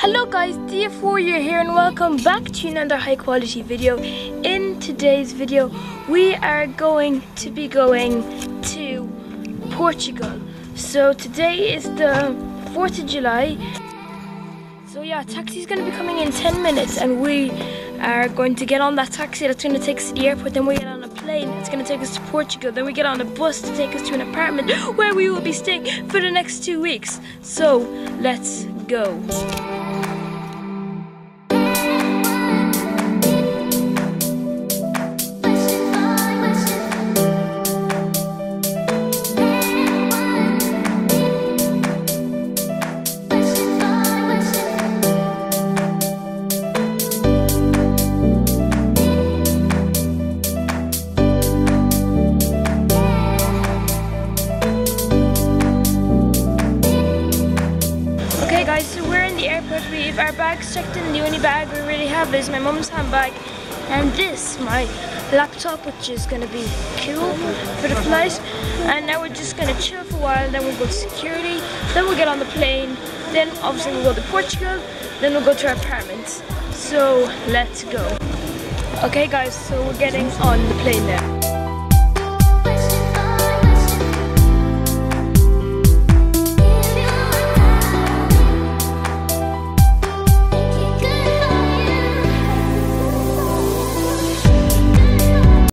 Hello guys, Dia4 here and welcome back to another high quality video. In today's video we are going to be going to Portugal. So today is the 4th of July. So yeah, taxi's going to be coming in 10 minutes and we are going to get on that taxi that's going to take us to the airport. Then we get on a plane that's going to take us to Portugal. Then we get on a bus to take us to an apartment where we will be staying for the next 2 weeks. So let's go. Guys, so we're in the airport. We have our bags checked in. The only bag we really have is my mum's handbag and this, my laptop, which is going to be cool for the flight. And now we're just going to chill for a while, then we'll go to security, then we'll get on the plane, then obviously we'll go to Portugal, then we'll go to our apartment. So let's go. Okay guys, so we're getting on the plane now.